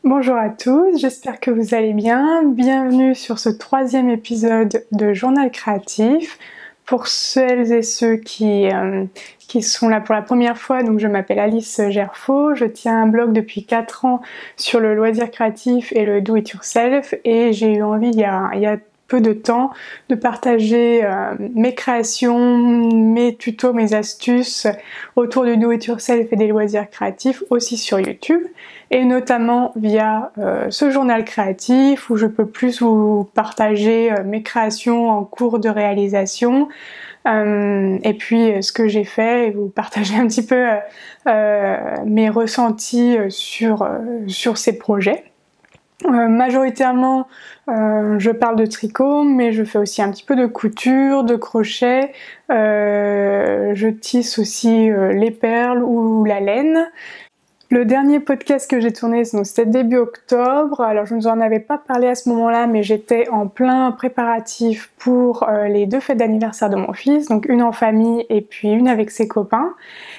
Bonjour à tous, j'espère que vous allez bien. Bienvenue sur ce troisième épisode de Journal Créatif. Pour celles et ceux qui sont là pour la première fois, donc je m'appelle Alice Gerfaux, je tiens un blog depuis 4 ans sur le loisir créatif et le do-it-yourself et j'ai eu envie il y a peu de temps de partager mes créations, mes tutos, mes astuces autour du do-it-yourself et des loisirs créatifs aussi sur YouTube et notamment via ce journal créatif où je peux plus vous partager mes créations en cours de réalisation et puis ce que j'ai fait et vous partager un petit peu mes ressentis sur ces projets. Majoritairement je parle de tricot, mais je fais aussi un petit peu de couture, de crochet, je tisse aussi les perles ou la laine. Le dernier podcast que j'ai tourné, c'était début octobre, alors je ne vous en avais pas parlé à ce moment-là, mais j'étais en plein préparatif pour les 2 fêtes d'anniversaire de mon fils, donc une en famille et puis une avec ses copains.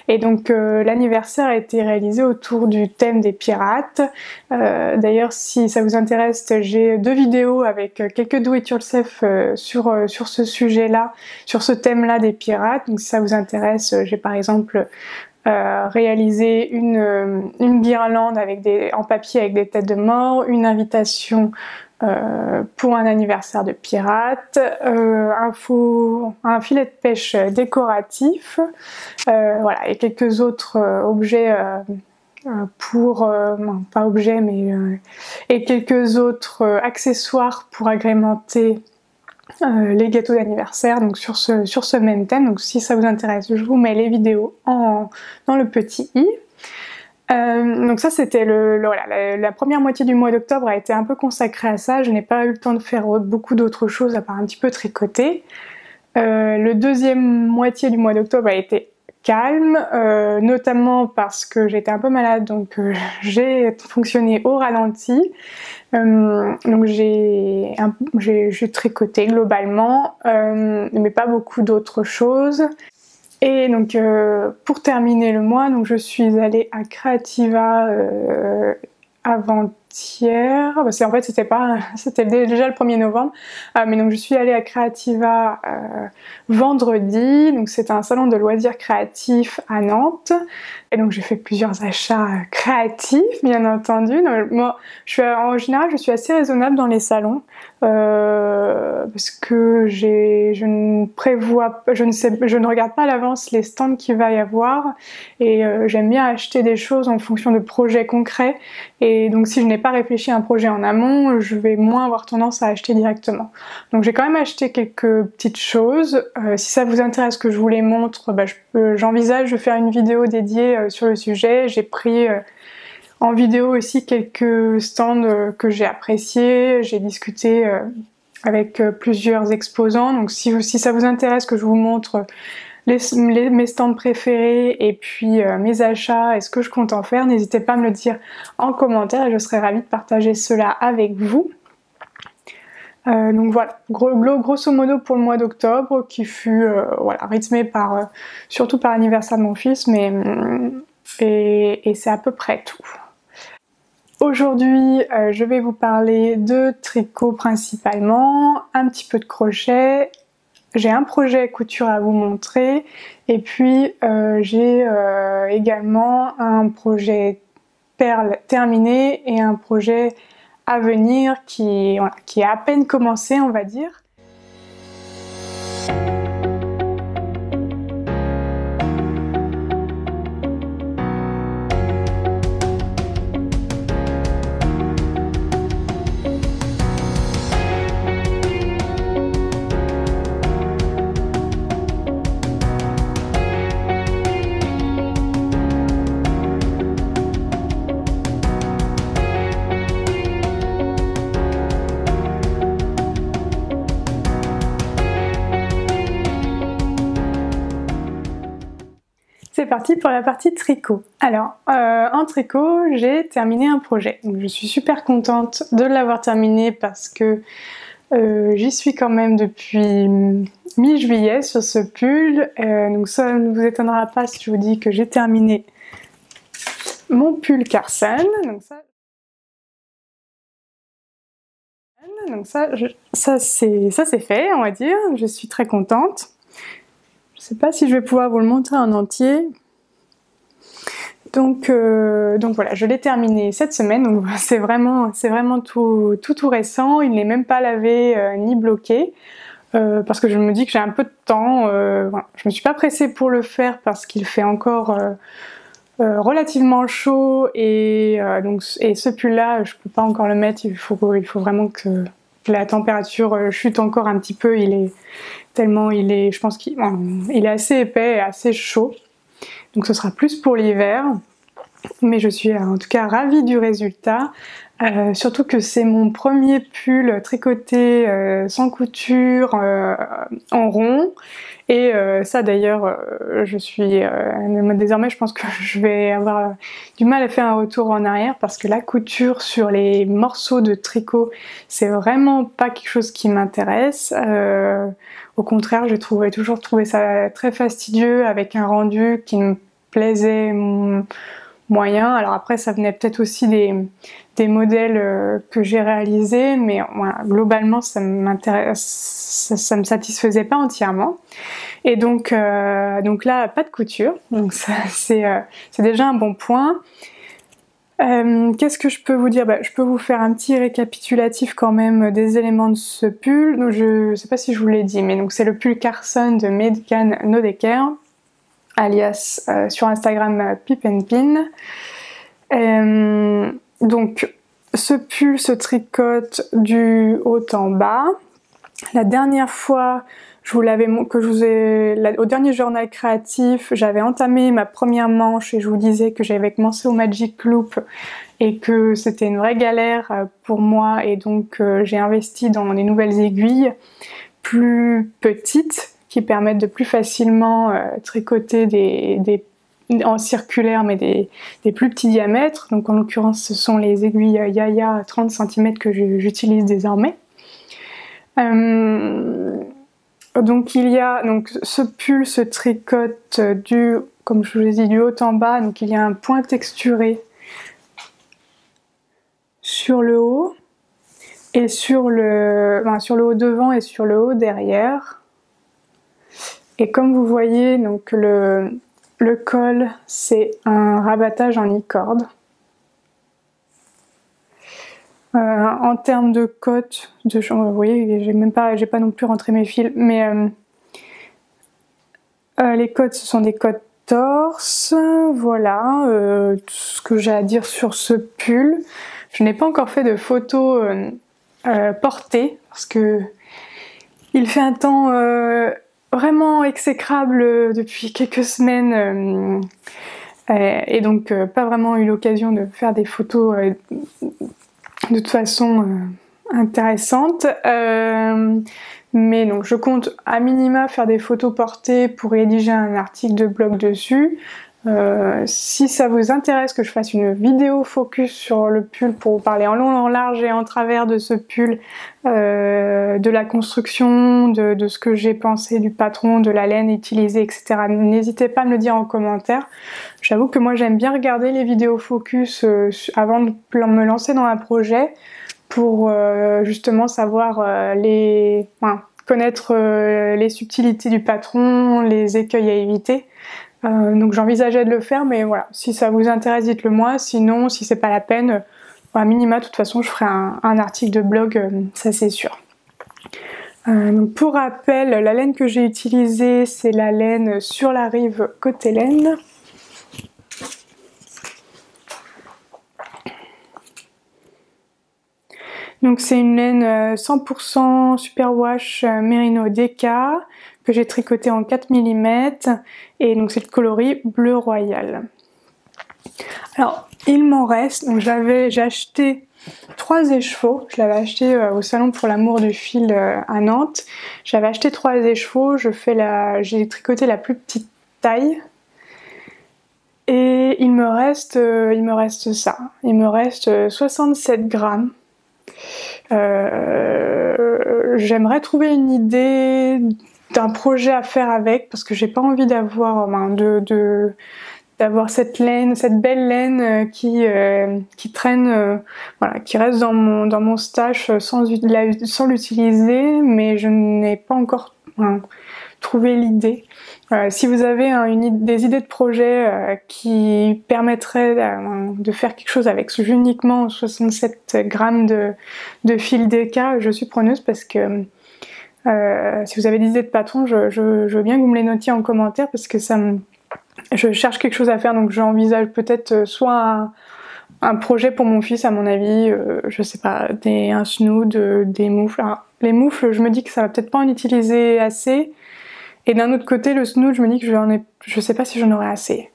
Et donc l'anniversaire a été réalisé autour du thème des pirates. D'ailleurs, si ça vous intéresse, j'ai 2 vidéos avec quelques do-it-yourself sur ce sujet-là, sur ce thème-là des pirates. Donc si ça vous intéresse, j'ai par exemple réaliser une guirlande en papier avec des têtes de mort, une invitation pour un anniversaire de pirate, un filet de pêche décoratif, voilà, et quelques autres objets pas objets mais et quelques autres accessoires pour agrémenter les gâteaux d'anniversaire, donc sur ce même thème. Donc si ça vous intéresse, je vous mets les vidéos dans le petit i. Donc ça c'était voilà, la première moitié du mois d'octobre a été un peu consacrée à ça. Je n'ai pas eu le temps de faire beaucoup d'autres choses à part un petit peu tricoter. Le deuxième moitié du mois d'octobre a été calme, notamment parce que j'étais un peu malade, donc j'ai fonctionné au ralenti. Donc j'ai tricoté globalement, mais pas beaucoup d'autres choses. Et donc pour terminer le mois, donc je suis allée à Creativa avant-hier. En fait c'était déjà le 1er novembre, mais donc je suis allée à Creativa vendredi. Donc c'est un salon de loisirs créatifs à Nantes. Et donc j'ai fait plusieurs achats créatifs, bien entendu. Donc, moi, en général, je suis assez raisonnable dans les salons parce que je ne regarde pas à l'avance les stands qu'il va y avoir et j'aime bien acheter des choses en fonction de projets concrets. Et donc si je n'ai pas réfléchi à un projet en amont, je vais moins avoir tendance à acheter directement. Donc j'ai quand même acheté quelques petites choses. Si ça vous intéresse que je vous les montre, j'envisage de faire une vidéo dédiée sur le sujet. J'ai pris en vidéo aussi quelques stands que j'ai appréciés. J'ai discuté avec plusieurs exposants. Donc si ça vous intéresse que je vous montre mes stands préférés et puis mes achats et ce que je compte en faire, n'hésitez pas à me le dire en commentaire et je serais ravie de partager cela avec vous. Donc voilà, grosso modo pour le mois d'octobre qui fut voilà, rythmé surtout par l'anniversaire de mon fils, et c'est à peu près tout. Aujourd'hui, je vais vous parler de tricot principalement, un petit peu de crochet. J'ai un projet couture à vous montrer et puis j'ai également un projet perles terminé et un projet à venir qui est à peine commencé, on va dire. C'est parti pour la partie tricot. Alors, en tricot, j'ai terminé un projet. Donc, je suis super contente de l'avoir terminé parce que j'y suis quand même depuis mi-juillet sur ce pull. Donc ça ne vous étonnera pas si je vous dis que j'ai terminé mon pull Carson. Donc ça, Donc ça c'est fait, on va dire. Je suis très contente. Je sais pas si je vais pouvoir vous le montrer en entier. Donc voilà, je l'ai terminé cette semaine. Donc c'est vraiment tout récent. Il n'est même pas lavé ni bloqué. Parce que je me dis que j'ai un peu de temps. Voilà. Je me suis pas pressée pour le faire parce qu'il fait encore relativement chaud et ce pull là je peux pas encore le mettre. Il faut vraiment que la température chute encore un petit peu. Je pense qu'il est assez épais et assez chaud. Donc ce sera plus pour l'hiver. Mais je suis en tout cas ravie du résultat. Surtout que c'est mon premier pull tricoté sans couture en rond. Et ça d'ailleurs, désormais je pense que je vais avoir du mal à faire un retour en arrière parce que la couture sur les morceaux de tricot, c'est vraiment pas quelque chose qui m'intéresse. Au contraire, j'ai toujours trouvé ça très fastidieux avec un rendu qui me plaisait moyen. Alors après ça venait peut-être aussi des modèles que j'ai réalisés, mais voilà, globalement ça me satisfaisait pas entièrement. Et donc là pas de couture, donc ça c'est déjà un bon point. Qu'est-ce que je peux vous dire? Je peux vous faire un petit récapitulatif quand même des éléments de ce pull. Donc, je sais pas si je vous l'ai dit, mais donc c'est le pull Carson de Megan Nodecker, alias sur Instagram Pip and Pin. Donc ce pull se tricote du haut en bas. La dernière fois au dernier journal créatif, j'avais entamé ma première manche et je vous disais que j'avais commencé au Magic Loop et que c'était une vraie galère pour moi, et donc j'ai investi dans des nouvelles aiguilles plus petites qui permettent de plus facilement tricoter en circulaire mais des plus petits diamètres. Donc en l'occurrence ce sont les aiguilles Yaya 30 cm que j'utilise désormais. Donc ce pull se tricote comme je vous l'ai dit, du haut en bas. Donc il y a un point texturé sur le haut et sur le haut devant et sur le haut derrière. Et comme vous voyez, donc le col, c'est un rabattage en e-cord. En termes de cote, vous voyez, j'ai pas non plus rentré mes fils, mais les cotes, ce sont des cotes torse. Voilà tout ce que j'ai à dire sur ce pull. Je n'ai pas encore fait de photos portées parce que il fait un temps vraiment exécrable depuis quelques semaines et donc pas vraiment eu l'occasion de faire des photos de toute façon intéressante. Mais donc je compte à minima faire des photos portées pour rédiger un article de blog dessus. Si ça vous intéresse que je fasse une vidéo focus sur le pull pour vous parler en long, en large et en travers de ce pull, de la construction, de ce que j'ai pensé du patron, de la laine utilisée, etc. N'hésitez pas à me le dire en commentaire. J'avoue que moi j'aime bien regarder les vidéos focus avant de me lancer dans un projet pour justement savoir connaître les subtilités du patron, les écueils à éviter. Donc j'envisageais de le faire, mais voilà, si ça vous intéresse, dites-le moi. Sinon, si c'est pas la peine, à minima, de toute façon, je ferai un article de blog, ça c'est sûr. Donc pour rappel, la laine que j'ai utilisée, c'est la laine Sur la Rive côté laine. Donc c'est une laine 100% superwash Merino DK que j'ai tricoté en 4 mm et donc c'est le coloris bleu royal. Alors il m'en reste, donc j'ai acheté 3 échevaux, je l'avais acheté au salon pour l'amour du fil à Nantes. J'avais acheté 3 échevaux, j'ai tricoté la plus petite taille. Et il me reste 67 grammes. J'aimerais trouver une idée d'un projet à faire avec parce que j'ai pas envie d'avoir d'avoir cette laine, cette belle laine qui traîne, voilà, qui reste dans mon stash sans l'utiliser, mais je n'ai pas encore trouvé l'idée. Si vous avez des idées de projets qui permettraient de faire quelque chose avec uniquement 67 grammes de fil DK, je suis preneuse parce que si vous avez des idées de patron, je veux bien que vous me les notiez en commentaire parce que je cherche quelque chose à faire, donc j'envisage peut-être soit un projet pour mon fils, à mon avis, je sais pas, un snood, des moufles. Alors, les moufles, je me dis que ça va peut-être pas en utiliser assez. Et d'un autre côté, le snood, je me dis que je sais pas si j'en aurai assez.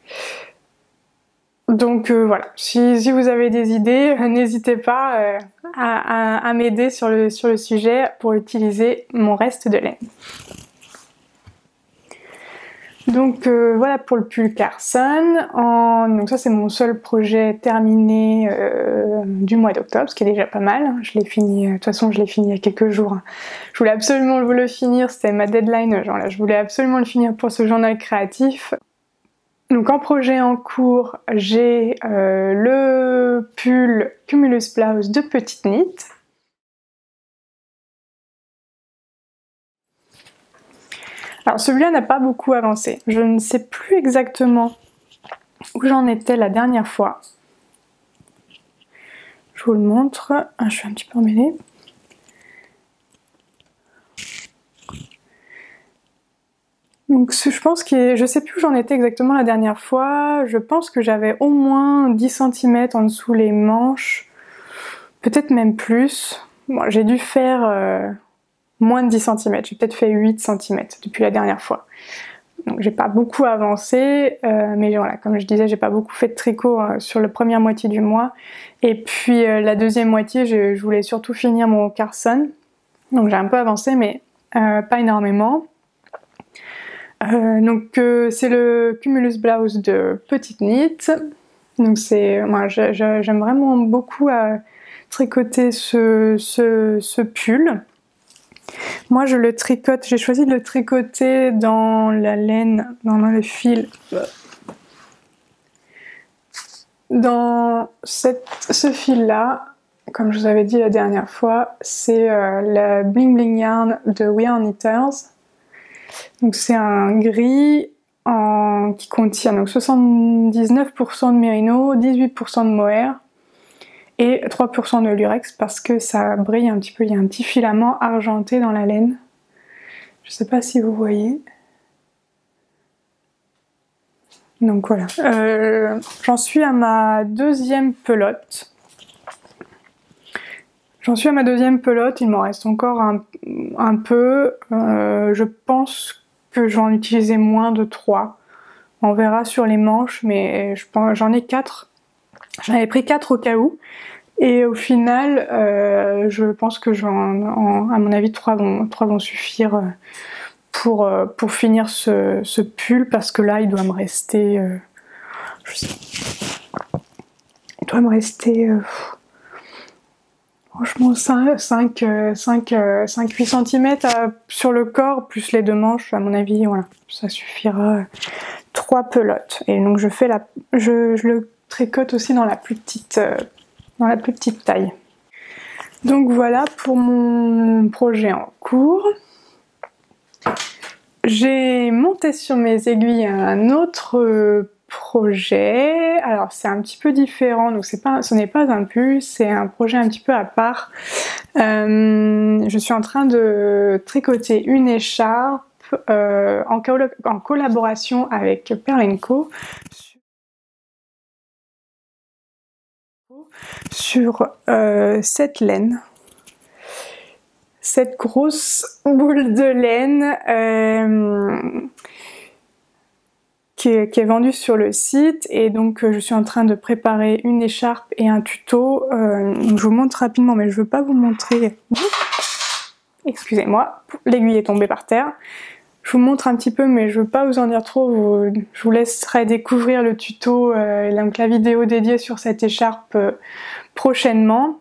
Donc voilà, si vous avez des idées, n'hésitez pas à m'aider sur le sujet pour utiliser mon reste de laine. Donc voilà pour le pull Carson. Donc ça c'est mon seul projet terminé du mois d'octobre, ce qui est déjà pas mal. Je l'ai fini, de toute façon je l'ai fini il y a quelques jours. Je voulais absolument le finir, c'était ma deadline, genre là je voulais absolument le finir pour ce journal créatif. Donc en projet en cours, j'ai le pull Cumulus Blouse de Petite Knit. Alors celui-là n'a pas beaucoup avancé. Je ne sais plus exactement où j'en étais la dernière fois. Je vous le montre. Je suis un petit peu emmêlée. Donc je pense je sais plus où j'en étais exactement la dernière fois. Je pense que j'avais au moins 10 cm en dessous les manches. Peut-être même plus. Bon, j'ai dû faire moins de 10 cm. J'ai peut-être fait 8 cm depuis la dernière fois. Donc j'ai pas beaucoup avancé, mais voilà, comme je disais, j'ai pas beaucoup fait de tricot sur la première moitié du mois. Et puis la deuxième moitié, je voulais surtout finir mon Carson. Donc j'ai un peu avancé, mais pas énormément. Donc c'est le Cumulus Blouse de Petite Knit. Donc moi j'aime vraiment beaucoup tricoter ce pull. Moi je le tricote, j'ai choisi de le tricoter dans la laine, dans le fil, dans ce fil là, comme je vous avais dit la dernière fois, c'est la Bling Bling Yarn de We Are Knitters. Donc c'est un gris qui contient donc 79% de mérino, 18% de mohair et 3% de lurex parce que ça brille un petit peu, il y a un petit filament argenté dans la laine. Je sais pas si vous voyez. Donc voilà. J'en suis à ma deuxième pelote. Il m'en reste encore un peu. Je pense que je vais en utiliser moins de 3. On verra sur les manches, mais j'en ai 4. J'en avais pris 4 au cas où. Et au final, je pense que à mon avis, 3 vont suffire pour finir ce pull, parce que là, il doit me rester... il doit me rester... franchement 5-8 cm sur le corps, plus les deux manches, à mon avis, voilà, ça suffira. 3 pelotes. Et donc je le tricote aussi dans la plus petite taille. Donc voilà pour mon projet en cours. J'ai monté sur mes aiguilles un autre projet. Alors c'est un petit peu différent, donc ce n'est pas un pull, c'est un projet un petit peu à part. Je suis en train de tricoter une écharpe en collaboration avec Perle & Co sur cette laine. Cette grosse boule de laine qui est vendue sur le site, et donc je suis en train de préparer une écharpe et un tuto. Je vous montre rapidement, mais je veux pas vous montrer. Excusez-moi, l'aiguille est tombée par terre. Je vous montre un petit peu, mais je veux pas vous en dire trop. Je vous laisserai découvrir le tuto, donc la vidéo dédiée sur cette écharpe prochainement.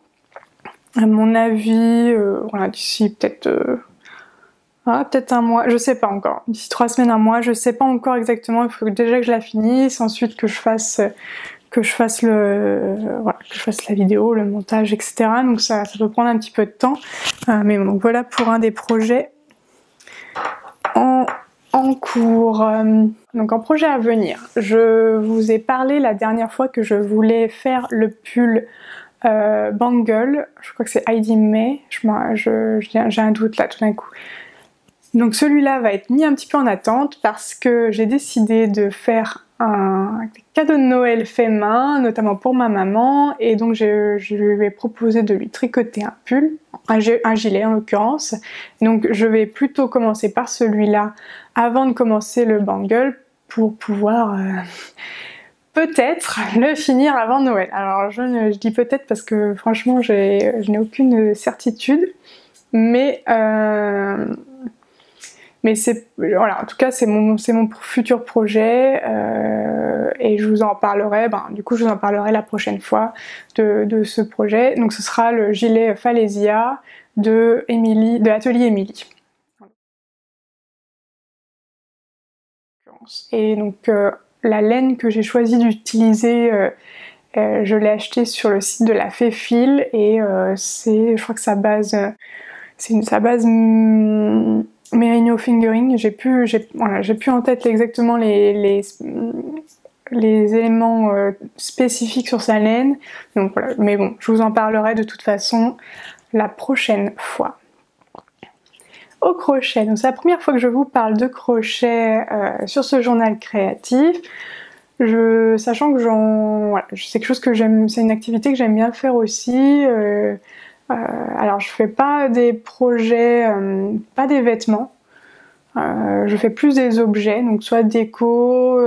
À mon avis, voilà, d'ici peut-être peut-être un mois, je sais pas encore. D'ici 3 semaines, un mois, je sais pas encore exactement. Il faut déjà que je la finisse, ensuite que je fasse que je fasse la vidéo, le montage, etc. Donc ça peut prendre un petit peu de temps. Mais bon, donc voilà pour un des projets en cours. Donc en projet à venir, je vous ai parlé la dernière fois que je voulais faire le pull Bangle, je crois que c'est Heidi May, j'ai un doute là tout d'un coup. Donc celui-là va être mis un petit peu en attente parce que j'ai décidé de faire un cadeau de Noël fait main, notamment pour ma maman, et donc je lui ai proposé de lui tricoter un pull, un gilet en l'occurrence. Donc je vais plutôt commencer par celui-là avant de commencer le bangle pour pouvoir peut-être le finir avant Noël. Alors je dis peut-être parce que franchement je n'ai aucune certitude, mais voilà, en tout cas c'est mon futur projet et je vous en parlerai, du coup je vous en parlerai la prochaine fois de ce projet. Donc ce sera le gilet Falesia de Atelier Émilie. Et donc la laine que j'ai choisi d'utiliser, je l'ai achetée sur le site de la Féfil et je crois que sa base Merino Fingering. J'ai plus en tête exactement les éléments spécifiques sur sa laine. Donc voilà, mais bon, je vous en parlerai de toute façon la prochaine fois. Au crochet, donc c'est la première fois que je vous parle de crochet sur ce journal créatif. Sachant que c'est quelque chose que j'aime, c'est une activité que j'aime bien faire aussi. Alors je fais pas des projets, pas des vêtements, je fais plus des objets, donc soit déco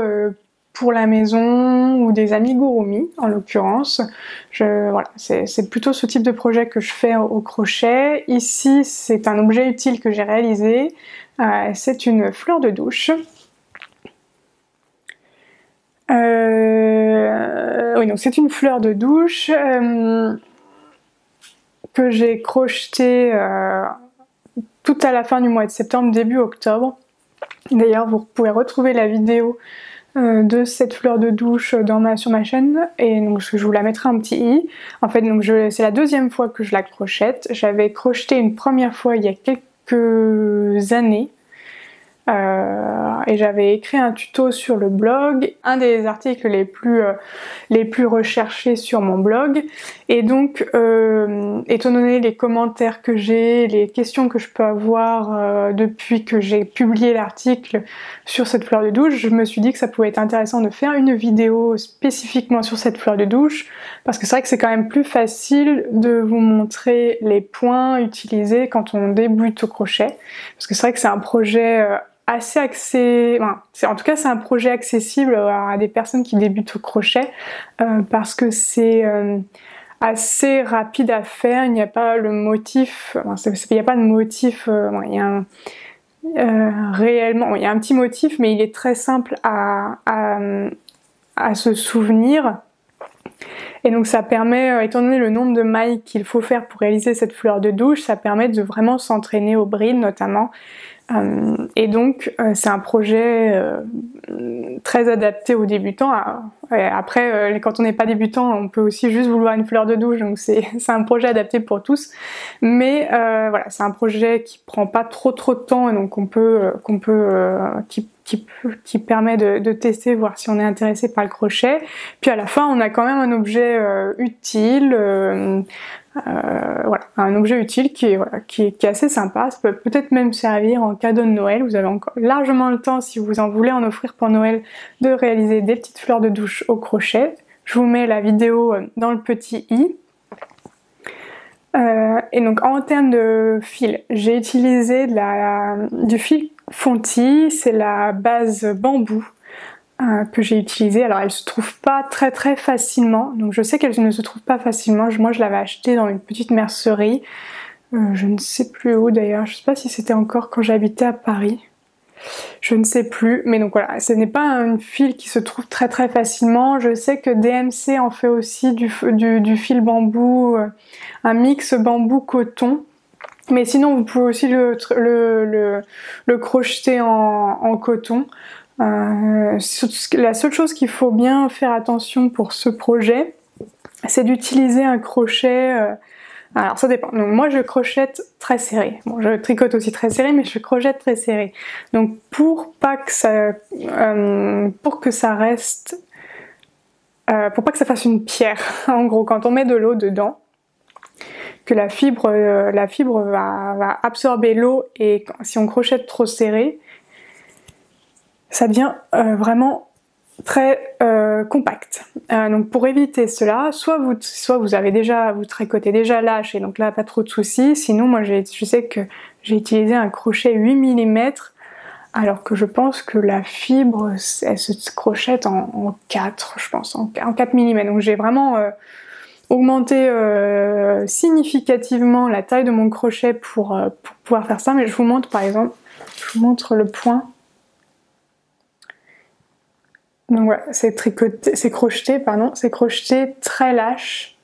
pour la maison ou des amigurumi en l'occurrence. Voilà, c'est plutôt ce type de projet que je fais au crochet. Ici c'est un objet utile que j'ai réalisé, c'est une fleur de douche. Oui, donc c'est une fleur de douche que j'ai crocheté tout à la fin du mois de septembre, début octobre. D'ailleurs, vous pouvez retrouver la vidéo de cette fleur de douche sur ma chaîne, et donc je vous la mettrai un petit i. En fait, donc c'est la deuxième fois que je la crochette. J'avais crocheté une première fois il y a quelques années. Et j'avais écrit un tuto sur le blog, un des articles les plus recherchés sur mon blog, et donc étant donné les commentaires que j'ai, les questions que je peux avoir depuis que j'ai publié l'article sur cette fleur de douche, je me suis dit que ça pouvait être intéressant de faire une vidéo spécifiquement sur cette fleur de douche, parce que c'est vrai que c'est quand même plus facile de vous montrer les points utilisés quand on débute au crochet, parce que c'est vrai que c'est un projet assez en tout cas c'est un projet accessible à des personnes qui débutent au crochet parce que c'est assez rapide à faire. Il n'y a pas le motif, il n'y a pas de motif, il y a réellement il y a un petit motif, mais il est très simple à se souvenir. Et donc ça permet, étant donné le nombre de mailles qu'il faut faire pour réaliser cette fleur de douche, ça permet de vraiment s'entraîner au bride notamment. Et donc c'est un projet très adapté aux débutants. Après, quand on n'est pas débutant, on peut aussi juste vouloir une fleur de douche, donc c'est un projet adapté pour tous. Mais voilà, c'est un projet qui prend pas trop de temps, et donc qui permet de tester, voir si on est intéressé par le crochet. Puis à la fin, on a quand même un objet utile. Voilà, un objet utile qui est assez sympa. Ça peut peut-être même servir en cadeau de Noël. Vous avez encore largement le temps, si vous en voulez en offrir pour Noël, de réaliser des petites fleurs de douche au crochet. Je vous mets la vidéo dans le petit i. Et donc en termes de fil, j'ai utilisé du fil Fonti, c'est la base bambou que j'ai utilisée. Alors elle se trouve pas très facilement, donc je sais qu'elle ne se trouve pas facilement. Moi je l'avais achetée dans une petite mercerie, je ne sais plus où d'ailleurs, je sais pas si c'était encore quand j'habitais à Paris, je ne sais plus, mais donc voilà, ce n'est pas un fil qui se trouve très facilement. Je sais que DMC en fait aussi du fil bambou, un mix bambou coton. Mais sinon, vous pouvez aussi le crocheter en coton. La seule chose qu'il faut bien faire attention pour ce projet, c'est d'utiliser un crochet. Alors ça dépend. Donc moi je crochette très serré. Bon, je tricote aussi très serré, mais je crochette très serré. Donc pour que ça reste, pour pas que ça fasse une pierre. En gros, quand on met de l'eau dedans, que la fibre va absorber l'eau, et si on crochette trop serré, ça devient vraiment très compact. Donc pour éviter cela, soit vous tricotez déjà lâche, et donc là pas trop de soucis. Sinon moi je sais que j'ai utilisé un crochet 8 mm, alors que je pense que la fibre elle se crochette en 4, je pense, en 4 mm. Donc j'ai vraiment augmenté significativement la taille de mon crochet pour pouvoir faire ça. Mais je vous montre par exemple, je vous montre le point. Donc voilà, c'est crocheté très lâche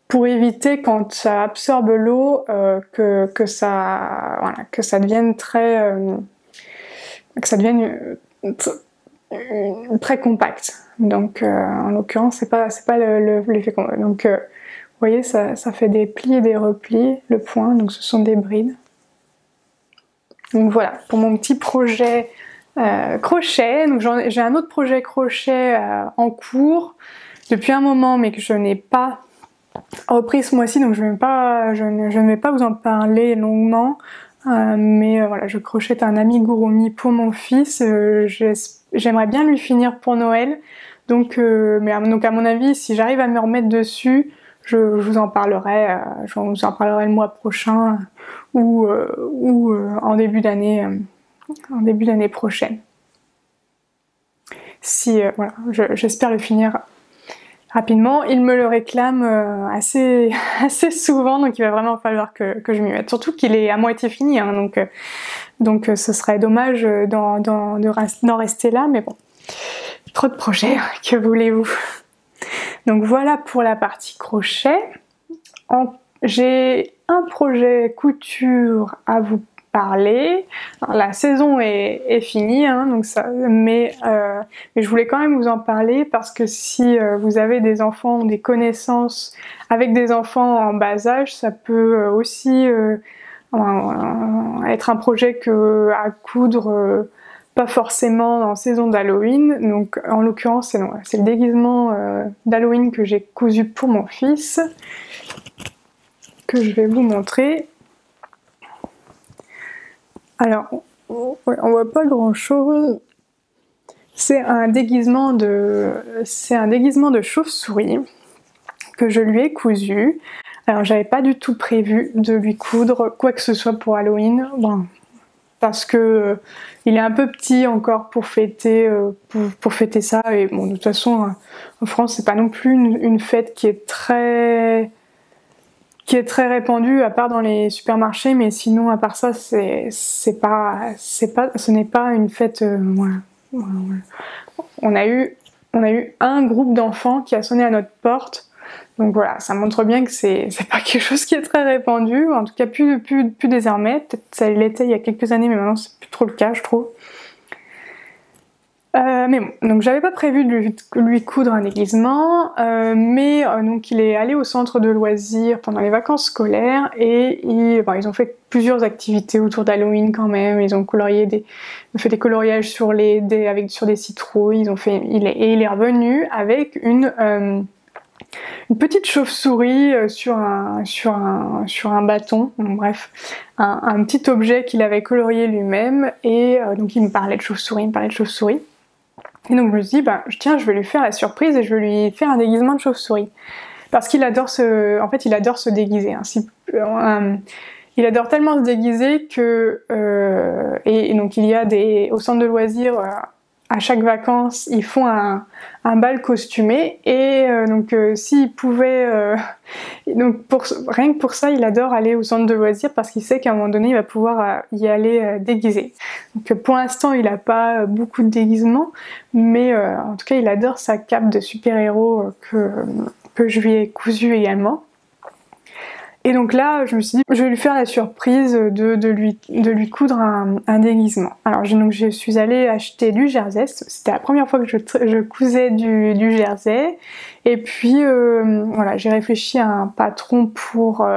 pour éviter quand ça absorbe l'eau que ça devienne très compact. Donc en l'occurrence c'est pas l'effet qu'on veut. Donc vous voyez, ça fait des plis et des replis, le point, donc ce sont des brides. Donc voilà pour mon petit projet crochet. Donc j'ai un autre projet crochet en cours depuis un moment, mais que je n'ai pas repris ce mois-ci, donc je ne vais pas vous en parler longuement. Mais voilà, je crochette un amigurumi pour mon fils. J'aimerais bien lui finir pour Noël. Donc à mon avis, si j'arrive à me remettre dessus, je vous en parlerai. Je vous en parlerai le mois prochain ou en début d'année prochaine. Voilà, j'espère le finir rapidement. Il me le réclame assez souvent, donc il va vraiment falloir que je m'y mette. Surtout qu'il est à moitié fini, hein, donc ce serait dommage d'en rester là, mais bon, trop de projets, que voulez-vous. Donc voilà pour la partie crochet. J'ai un projet couture à vous parler. Alors, la saison est finie, hein, donc mais je voulais quand même vous en parler parce que si vous avez des enfants ou des connaissances avec des enfants en bas âge, ça peut aussi être un projet à coudre pas forcément en saison d'Halloween. Donc en l'occurrence c'est le déguisement d'Halloween que j'ai cousu pour mon fils, que je vais vous montrer. Alors, on voit pas grand chose. C'est un déguisement de chauve-souris que je lui ai cousu. Alors, j'avais pas du tout prévu de lui coudre quoi que ce soit pour Halloween, bon, parce que il est un peu petit encore pour fêter ça. Et bon, de toute façon, en France, c'est pas non plus une fête qui est très répandue, à part dans les supermarchés, mais sinon à part ça ce n'est pas une fête. Voilà. On a eu un groupe d'enfants qui a sonné à notre porte, donc voilà, ça montre bien que c'est pas quelque chose qui est très répandu, en tout cas plus désormais. Peut-être ça l'était il y a quelques années, mais maintenant c'est plus trop le cas, je trouve. Mais bon, donc j'avais pas prévu de lui coudre un déguisement, mais donc il est allé au centre de loisirs pendant les vacances scolaires et ils ont fait plusieurs activités autour d'Halloween quand même. Ils ont fait des coloriages sur des citrouilles. Il est revenu avec une petite chauve-souris sur un bâton. Donc, bref, un petit objet qu'il avait colorié lui-même, et donc il me parlait de chauve-souris. Et donc je me suis dit, tiens, je vais lui faire la surprise et je vais lui faire un déguisement de chauve-souris. Parce qu'il adore il adore se déguiser. Hein. Il adore tellement se déguiser que... et donc il y a au centre de loisirs, à chaque vacances, ils font un bal costumé. Et donc s'il pouvait... rien que pour ça, il adore aller au centre de loisirs parce qu'il sait qu'à un moment donné, il va pouvoir y aller déguisé. Donc pour l'instant, il n'a pas beaucoup de déguisements, mais en tout cas, il adore sa cape de super-héros que je lui ai cousue également. Et donc là, je me suis dit, je vais lui faire la surprise de lui coudre un déguisement. Alors donc je suis allée acheter du jersey, c'était la première fois que je cousais du jersey. Et puis voilà, j'ai réfléchi à un patron pour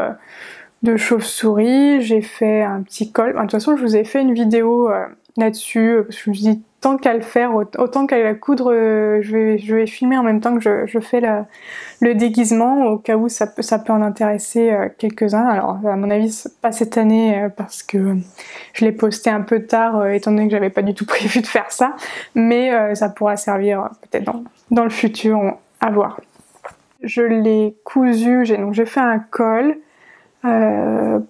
de chauve-souris, j'ai fait un petit col. De toute façon, je vous ai fait une vidéo là-dessus, parce que je me suis dit, tant qu'à le faire, autant qu'à la coudre, je vais filmer en même temps que je fais le déguisement, au cas où ça peut en intéresser quelques-uns. Alors à mon avis, pas cette année, parce que je l'ai posté un peu tard, étant donné que j'avais pas du tout prévu de faire ça, mais ça pourra servir peut-être dans le futur, à voir. Je l'ai cousu, donc j'ai fait un col,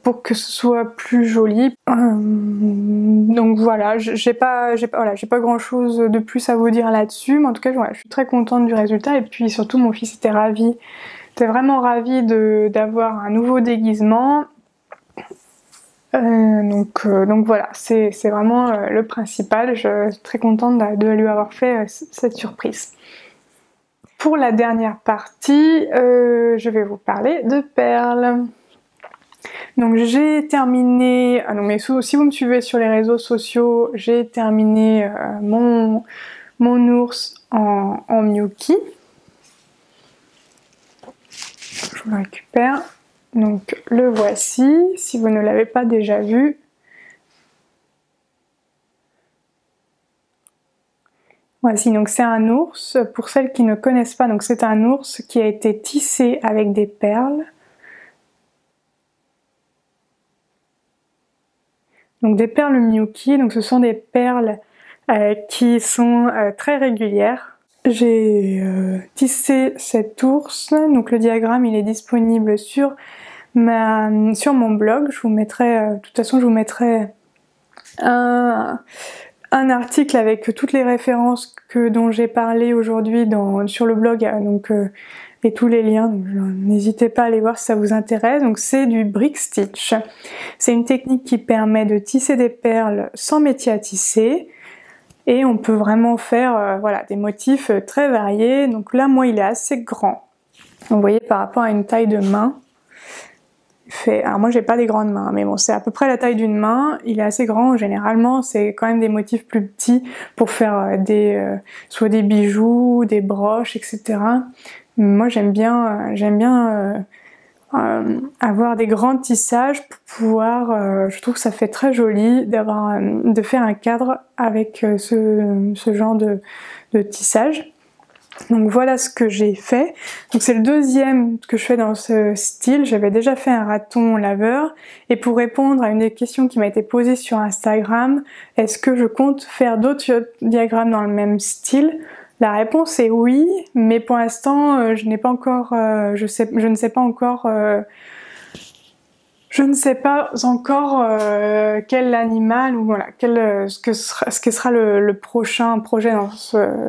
pour que ce soit plus joli. Donc voilà, j'ai pas grand chose de plus à vous dire là-dessus, mais en tout cas voilà, je suis très contente du résultat, et puis surtout mon fils était vraiment ravi d'avoir un nouveau déguisement. Donc voilà, c'est vraiment le principal. Je suis très contente de lui avoir fait cette surprise. Pour la dernière partie, je vais vous parler de perles. Donc j'ai terminé, mais si vous me suivez sur les réseaux sociaux, j'ai terminé mon ours en Miyuki. Je vous le récupère. Donc le voici, si vous ne l'avez pas déjà vu. Voici, donc c'est un ours, pour celles qui ne connaissent pas, donc c'est un ours qui a été tissé avec des perles. Donc des perles Miyuki, donc ce sont des perles qui sont très régulières. J'ai tissé cet ours, donc le diagramme il est disponible sur mon blog. Je vous mettrai, de toute façon je vous mettrai un article avec toutes les références dont j'ai parlé aujourd'hui sur le blog, et tous les liens, donc n'hésitez pas à aller voir si ça vous intéresse. Donc c'est du brick stitch. C'est une technique qui permet de tisser des perles sans métier à tisser, et on peut vraiment faire voilà, des motifs très variés. Donc là moi il est assez grand, vous voyez, par rapport à une taille de main. Alors moi j'ai pas des grandes mains, mais bon c'est à peu près la taille d'une main, il est assez grand. Généralement c'est quand même des motifs plus petits pour faire soit des bijoux, des broches, etc. Moi j'aime bien avoir des grands tissages pour pouvoir, je trouve que ça fait très joli de faire un cadre avec ce genre de tissage. Donc voilà ce que j'ai fait. Donc c'est le deuxième que je fais dans ce style. J'avais déjà fait un raton laveur, et pour répondre à une des questions qui m'a été posée sur Instagram, est-ce que je compte faire d'autres diagrammes dans le même style? La réponse est oui, mais pour l'instant je n'ai pas encore, je ne sais pas encore quel animal, ou voilà, ce que sera le prochain projet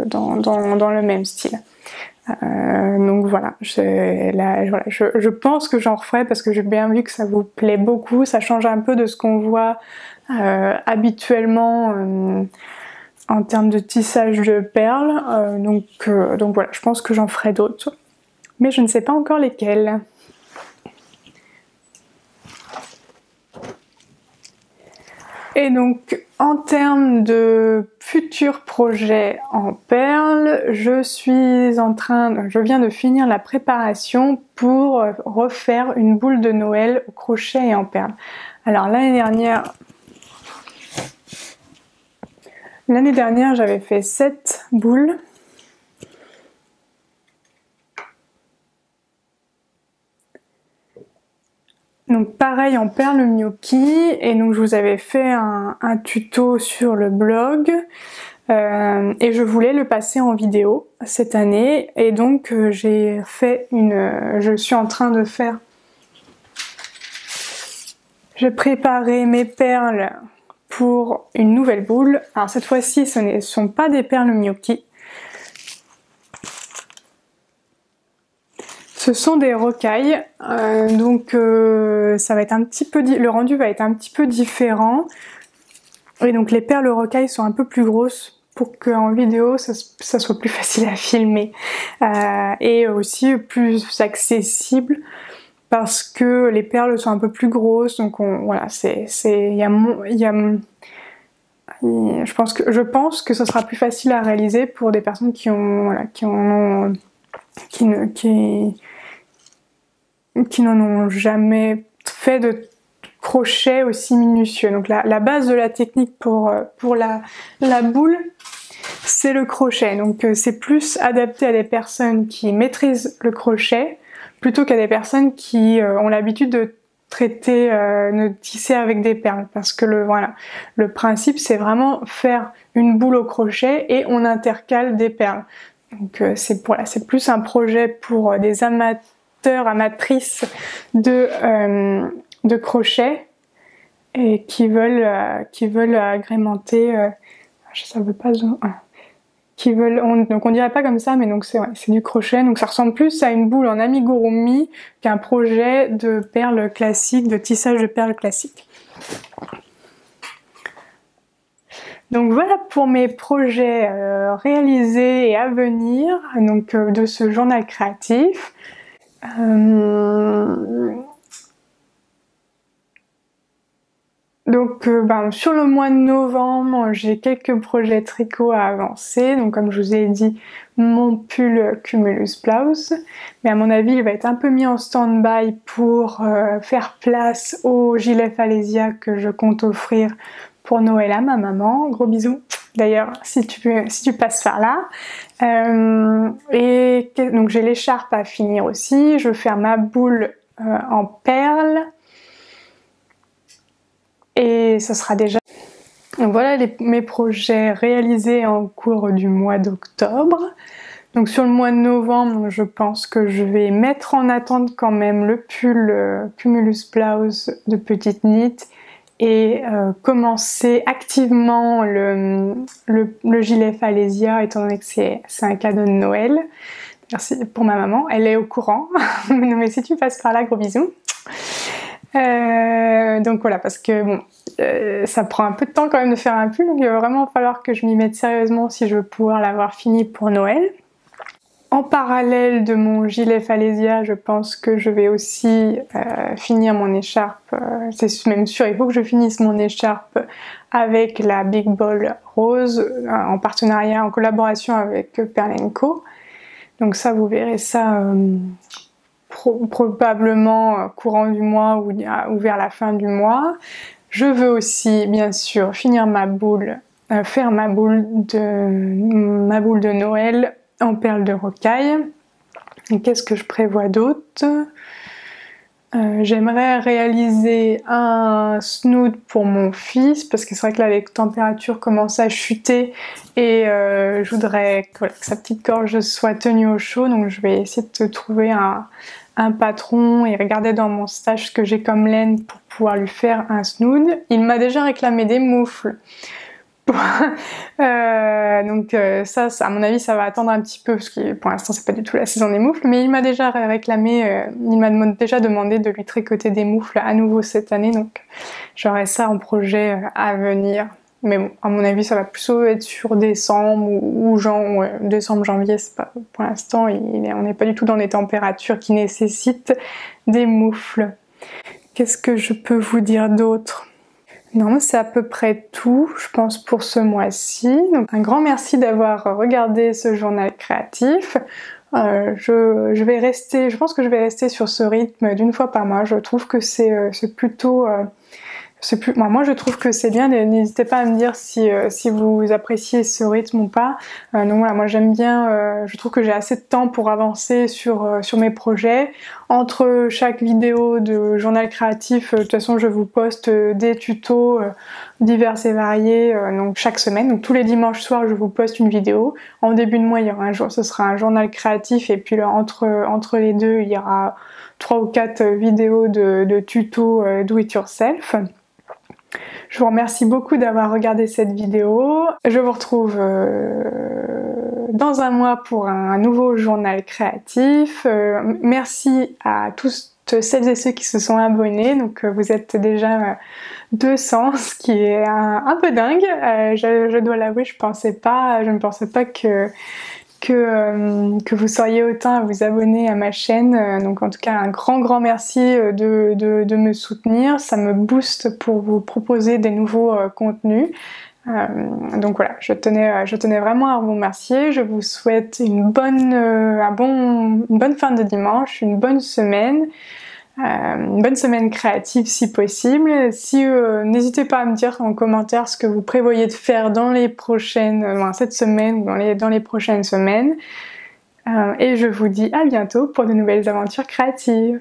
dans le même style. Donc voilà, je pense que j'en referai, parce que j'ai bien vu que ça vous plaît beaucoup. Ça change un peu de ce qu'on voit habituellement en termes de tissage de perles. Donc voilà, je pense que j'en ferai d'autres, mais je ne sais pas encore lesquels. Et donc, en termes de futurs projets en perles, je viens de finir la préparation pour refaire une boule de Noël au crochet et en perles. Alors l'année dernière, j'avais fait 7 boules. Donc pareil en perles Miyuki, et donc je vous avais fait un tuto sur le blog, et je voulais le passer en vidéo cette année, et donc je suis en train de faire, j'ai préparé mes perles pour une nouvelle boule. Alors cette fois-ci ce ne sont pas des perles Miyuki, ce sont des rocailles, donc ça va être le rendu va être un petit peu différent. Et donc les perles rocailles sont un peu plus grosses pour qu'en vidéo ça soit plus facile à filmer, et aussi plus accessible, parce que les perles sont un peu plus grosses, donc voilà, je pense que ce sera plus facile à réaliser pour des personnes qui n'en ont jamais fait de crochet aussi minutieux. Donc la base de la technique pour la boule, c'est le crochet. Donc c'est plus adapté à des personnes qui maîtrisent le crochet plutôt qu'à des personnes qui ont l'habitude de tisser avec des perles, parce que le principe c'est vraiment faire une boule au crochet et on intercale des perles. Donc c'est plus un projet pour des amatrices de crochet et qui veulent agrémenter. Ça veut pas. Donc on dirait pas comme ça, mais donc c'est du crochet, donc ça ressemble plus à une boule en amigurumi qu'un projet de perles classiques, de tissage de perles classiques. Donc voilà pour mes projets réalisés et à venir, donc de ce journal créatif. Donc sur le mois de novembre, j'ai quelques projets tricot à avancer. Donc comme je vous ai dit, mon pull Cumulus Blouse. Mais à mon avis, il va être un peu mis en stand-by pour faire place au gilet Falesia que je compte offrir pour Noël à ma maman. Gros bisous. D'ailleurs, si tu passes par là. Et donc j'ai l'écharpe à finir aussi. Je vais faire ma boule en perles. Et ça sera déjà... Donc voilà mes projets réalisés en cours du mois d'octobre. Donc sur le mois de novembre, je pense que je vais mettre en attente quand même le pull Cumulus Blouse de Petite Knit et commencer activement le gilet Falesia, étant donné que c'est un cadeau de Noël. Merci pour ma maman, elle est au courant. Mais si tu passes par là, gros bisous. Donc voilà, parce que bon, ça prend un peu de temps quand même de faire un pull, donc il va vraiment falloir que je m'y mette sérieusement si je veux pouvoir l'avoir fini pour Noël. En parallèle de mon gilet Falesia, je pense que je vais aussi finir mon écharpe, c'est même sûr, il faut que je finisse mon écharpe avec la Big Ball Rose, en partenariat, en collaboration avec Perle & Co. Donc ça, vous verrez ça probablement courant du mois ou vers la fin du mois. Je veux aussi bien sûr finir ma boule, faire ma boule de Noël en perles de rocaille. Qu'est-ce que je prévois d'autre? J'aimerais réaliser un snood pour mon fils, parce que c'est vrai que là les températures commencent à chuter et je voudrais que sa petite gorge soit tenue au chaud, donc je vais essayer de trouver un patron et regarder dans mon stash ce que j'ai comme laine pour pouvoir lui faire un snood. Il m'a déjà réclamé des moufles. Donc ça, à mon avis, ça va attendre un petit peu parce que pour l'instant c'est pas du tout la saison des moufles, mais il m'a déjà réclamé, il m'a déjà demandé de lui tricoter des moufles à nouveau cette année, donc j'aurai ça en projet à venir. Mais bon, à mon avis, ça va plutôt être sur décembre ou décembre, janvier, c'est pas, pour l'instant, on n'est pas du tout dans des températures qui nécessitent des moufles. Qu'est-ce que je peux vous dire d'autre? Non, c'est à peu près tout, je pense, pour ce mois-ci. Donc un grand merci d'avoir regardé ce journal créatif. Je pense que je vais rester sur ce rythme d'une fois par mois. Je trouve que c'est plutôt... moi je trouve que c'est bien, n'hésitez pas à me dire si vous appréciez ce rythme ou pas. Donc voilà, moi j'aime bien, je trouve que j'ai assez de temps pour avancer sur mes projets. Entre chaque vidéo de journal créatif, de toute façon je vous poste des tutos divers et variés donc chaque semaine. Donc tous les dimanches soirs je vous poste une vidéo. En début de mois il y aura un jour, ce sera un journal créatif, et puis là, entre les deux il y aura 3 ou 4 vidéos de tutos do it yourself. Je vous remercie beaucoup d'avoir regardé cette vidéo. Je vous retrouve dans un mois pour un nouveau journal créatif. Merci à tous celles et ceux qui se sont abonnés. Donc vous êtes déjà 200, ce qui est un peu dingue. Je dois l'avouer, je ne pensais pas que vous seriez autant à vous abonner à ma chaîne. Donc en tout cas un grand merci de me soutenir, ça me booste pour vous proposer des nouveaux contenus. Donc voilà, je tenais vraiment à vous remercier. Je vous souhaite une bonne fin de dimanche, une bonne semaine créative si possible. N'hésitez pas à me dire en commentaire ce que vous prévoyez de faire dans cette semaine ou dans les prochaines semaines. Et je vous dis à bientôt pour de nouvelles aventures créatives.